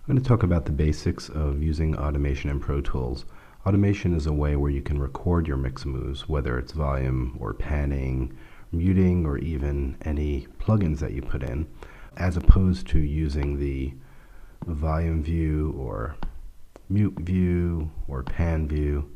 I'm going to talk about the basics of using automation in Pro Tools. Automation is a way where you can record your mix moves, whether it's volume or panning, muting, or even any plugins that you put in, as opposed to using the volume view or mute view or pan view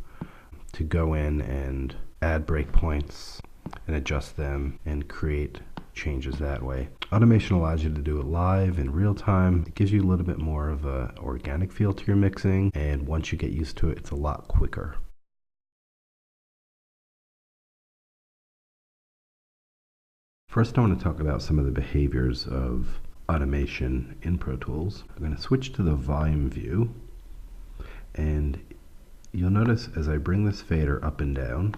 to go in and add breakpoints and adjust them and create changes that way. Automation allows you to do it live in real time. It gives you a little bit more of an organic feel to your mixing, and once you get used to it, it's a lot quicker. First, I want to talk about some of the behaviors of automation in Pro Tools. I'm going to switch to the volume view, and you'll notice as I bring this fader up and down,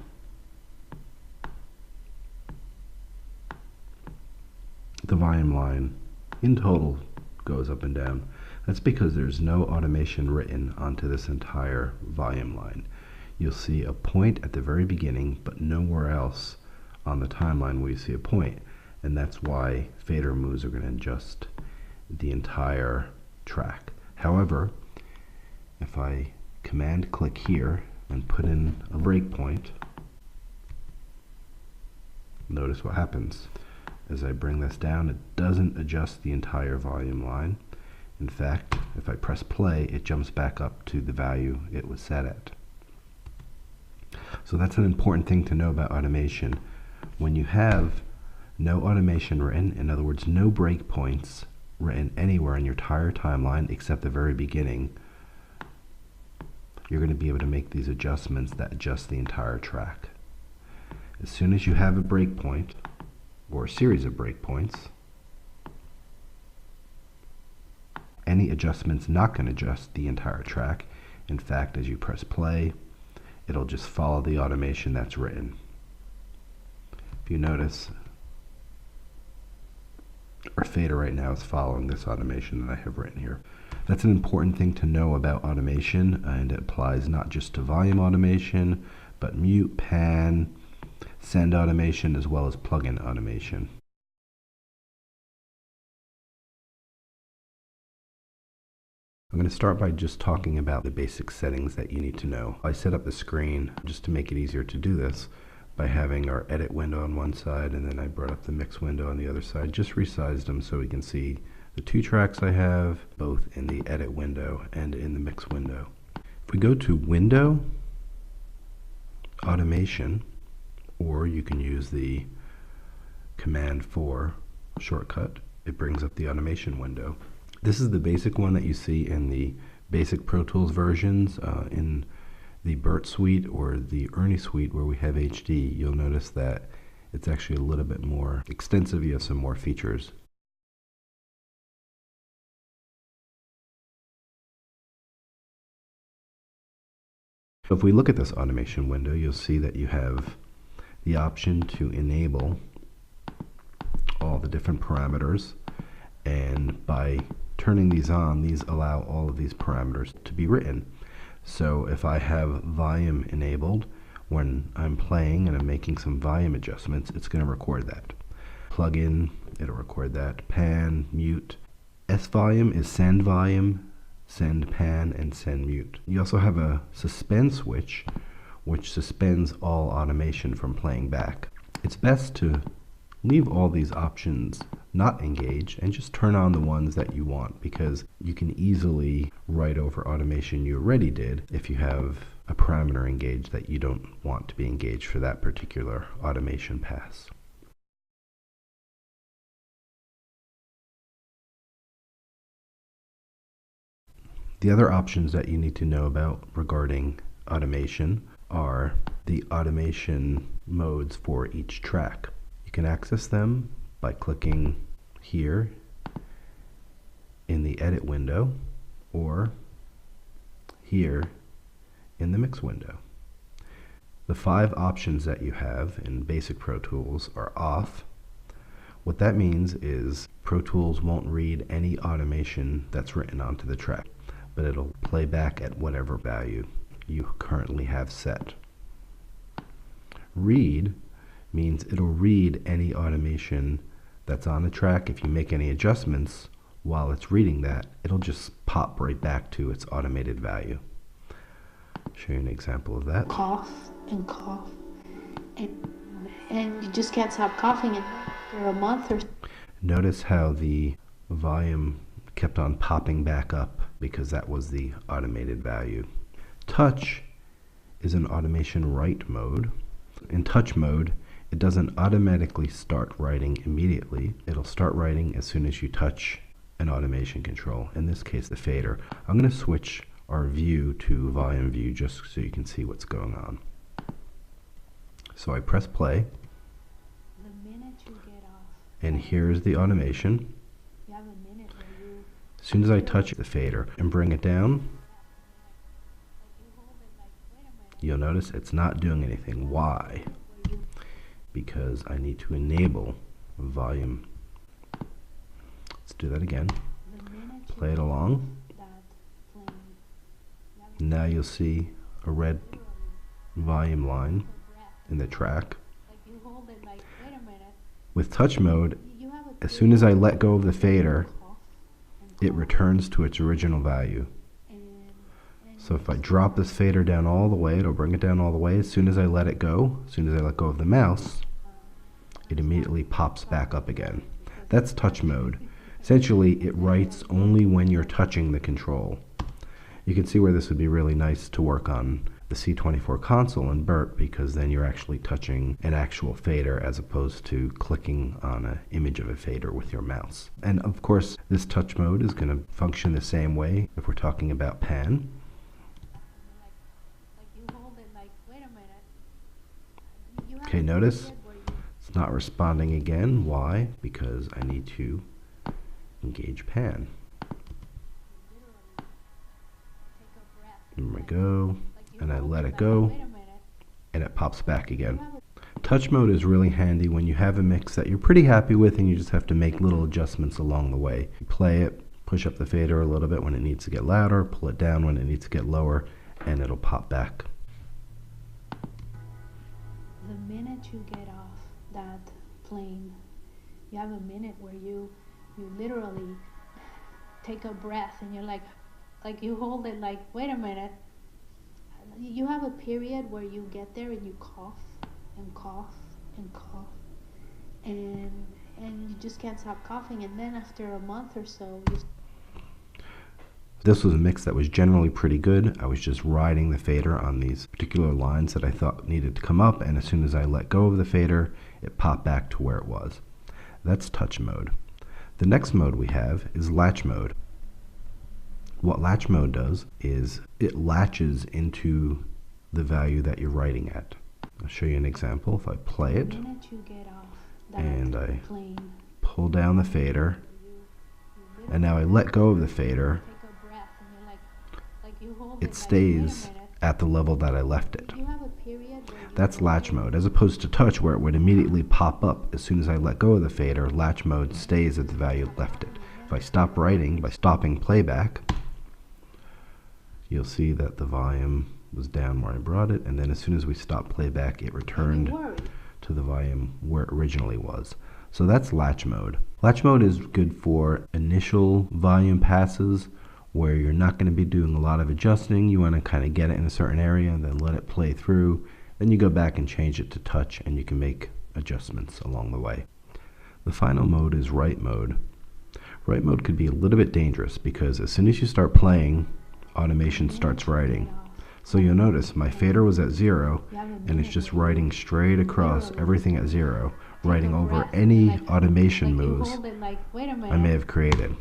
the volume line in total goes up and down. That's because there's no automation written onto this entire volume line. You'll see a point at the very beginning, but nowhere else on the timeline will you see a point. And that's why fader moves are going to adjust the entire track. However, if I command click here and put in a breakpoint, notice what happens. As I bring this down, it doesn't adjust the entire volume line. In fact, if I press play, it jumps back up to the value it was set at. So that's an important thing to know about automation. When you have no automation written, in other words, no breakpoints written anywhere in your entire timeline except the very beginning, you're going to be able to make these adjustments that adjust the entire track. As soon as you have a breakpoint, or a series of breakpoints, any adjustment's not going to adjust the entire track. In fact, as you press play, it'll just follow the automation that's written. If you notice, our fader right now is following this automation that I have written here. That's an important thing to know about automation, and it applies not just to volume automation, but mute, pan, send automation, as well as plugin automation. I'm going to start by just talking about the basic settings that you need to know. I set up the screen just to make it easier to do this by having our edit window on one side, and then I brought up the mix window on the other side. Just resized them so we can see the two tracks I have, both in the edit window and in the mix window. If we go to Window, Automation, or you can use the Command 4 shortcut, it brings up the automation window. This is the basic one that you see in the basic Pro Tools versions. In the Burt suite or the Ernie suite where we have HD, you'll notice that it's actually a little bit more extensive. You have some more features. So if we look at this automation window, you'll see that you have the option to enable all the different parameters, and by turning these on, these allow all of these parameters to be written. So if I have volume enabled, when I'm playing and I'm making some volume adjustments, it's going to record that. Plug-in, it'll record that. Pan, mute. S volume is send volume, send pan, and send mute. You also have a suspend switch, which suspends all automation from playing back. It's best to leave all these options not engaged and just turn on the ones that you want, because you can easily write over automation you already did if you have a parameter engaged that you don't want to be engaged for that particular automation pass. The other options that you need to know about regarding automation are the automation modes for each track. You can access them by clicking here in the edit window or here in the mix window. The 5 options that you have in basic Pro Tools are off. What that means is Pro Tools won't read any automation that's written onto the track, but it'll play back at whatever value you currently have set. Read means it'll read any automation that's on the track. If you make any adjustments while it's reading that, it'll just pop right back to its automated value. Show you an example of that. Cough and cough, and you just can't stop coughing, and after a month or notice how the volume kept on popping back up because that was the automated value. Touch is an automation write mode. In touch mode, it doesn't automatically start writing immediately. It'll start writing as soon as you touch an automation control, in this case the fader. I'm going to switch our view to volume view just so you can see what's going on. So I press play, the minute you get off, and here's the automation. you have a minute where you As soon as I touch the fader and bring it down, you'll notice it's not doing anything. Why? Because I need to enable volume. Let's do that again. Play it along. Now you'll see a red volume line in the track. With touch mode, as soon as I let go of the fader, it returns to its original value. So if I drop this fader down all the way, it'll bring it down all the way. As soon as I let it go, as soon as I let go of the mouse, it immediately pops back up again. That's touch mode. Essentially, it writes only when you're touching the control. You can see where this would be really nice to work on the C24 console in BERT, because then you're actually touching an actual fader as opposed to clicking on an image of a fader with your mouse. And of course, this touch mode is going to function the same way if we're talking about pan. Okay, notice it's not responding again. Why? Because I need to engage pan. There we go, and I let it go, and it pops back again. Touch mode is really handy when you have a mix that you're pretty happy with and you just have to make little adjustments along the way. You play it, push up the fader a little bit when it needs to get louder, pull it down when it needs to get lower, and it'll pop back. the minute you get off that plane, you have a minute where you literally take a breath and you're like you hold it like, wait a minute. You have a period where you get there and you cough and cough and cough, and you just can't stop coughing, and then after a month or so this was a mix that was generally pretty good. I was just riding the fader on these particular lines that I thought needed to come up, and as soon as I let go of the fader, it popped back to where it was. That's touch mode. The next mode we have is latch mode. What latch mode does is it latches into the value that you're writing at. I'll show you an example. If I play it and I pull down the fader, and now I let go of the fader, it stays at the level that I left it. That's latch mode, as opposed to touch, where it would immediately pop up as soon as I let go of the fader. Latch mode stays at the value it left it. If I stop writing by stopping playback, you'll see that the volume was down where I brought it, and then as soon as we stopped playback, it returned to the volume where it originally was. So that's latch mode. Latch mode is good for initial volume passes where you're not going to be doing a lot of adjusting. You want to kind of get it in a certain area and then let it play through. Then you go back and change it to touch, and you can make adjustments along the way. The final mode is write mode. Write mode could be a little bit dangerous because as soon as you start playing, automation starts writing. So you'll notice my fader was at 0, and it's just writing straight across everything at 0, writing over any automation moves I may have created.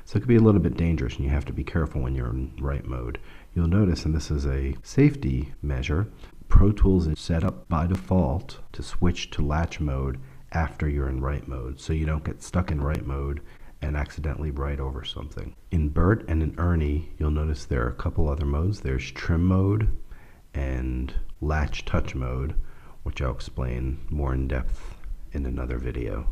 So it could be a little bit dangerous, and you have to be careful when you're in write mode. You'll notice, and this is a safety measure, Pro Tools is set up by default to switch to latch mode after you're in write mode, so you don't get stuck in write mode and accidentally write over something. In BERT and in Ernie, you'll notice there are a couple other modes. There's trim mode and latch touch mode, which I'll explain more in depth in another video.